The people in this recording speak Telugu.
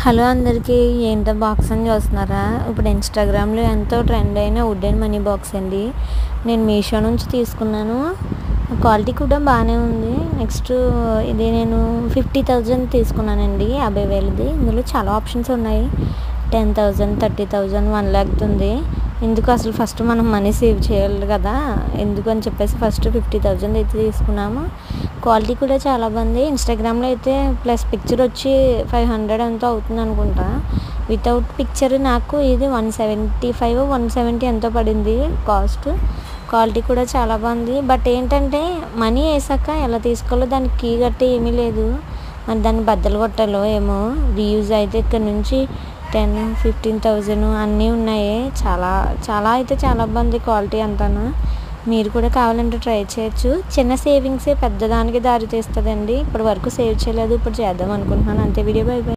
హలో అందరికీ, ఏంటో బాక్స్ అని చూస్తున్నారా? ఇప్పుడు ఇన్స్టాగ్రామ్లో ఎంతో ట్రెండ్ అయిన వుడెన్ మనీ బాక్స్ అండి. నేను మీషో నుంచి తీసుకున్నాను. క్వాలిటీ కూడా బాగానే ఉంది. నెక్స్ట్ ఇది నేను 50,000 తీసుకున్నానండి, 50,000ది. ఇందులో చాలా ఆప్షన్స్ ఉన్నాయి. 10,000, 30,000, 1,00,000 ఉంది. ఎందుకు అసలు ఫస్ట్ మనం మనీ సేవ్ చేయాలి కదా, ఎందుకు అని చెప్పేసి ఫస్ట్ 50,000 అయితే తీసుకున్నాము. క్వాలిటీ కూడా చాలా బాగుంది. ఇన్స్టాగ్రామ్లో అయితే ప్లస్ పిక్చర్ వచ్చి 500 ఎంతో అవుతుంది అనుకుంటా. వితౌట్ పిక్చర్ నాకు ఇది 175, 170 ఎంతో పడింది కాస్ట్. క్వాలిటీ కూడా చాలా బాగుంది. బట్ ఏంటంటే మనీ వేసాక ఎలా తీసుకోవాలో దానికి కీ గట్టి ఏమీ లేదు. మరి దాన్ని బద్దలు కొట్టాలో ఏమో. రీయూజ్ అయితే ఇక్కడ నుంచి 10, 15,000 అన్నీ ఉన్నాయి. చాలా అయితే చాలా బాగుంది క్వాలిటీ అంతాను. మీరు కూడా కావాలంటే ట్రై చేయొచ్చు. చిన్న సేవింగ్సే పెద్దదానికి దారి తీస్తుందండి. ఇప్పటి వరకు సేవ్ చేయలేదు, ఇప్పుడు చేద్దాం అనుకుంటున్నాను. అంతే. Video by by.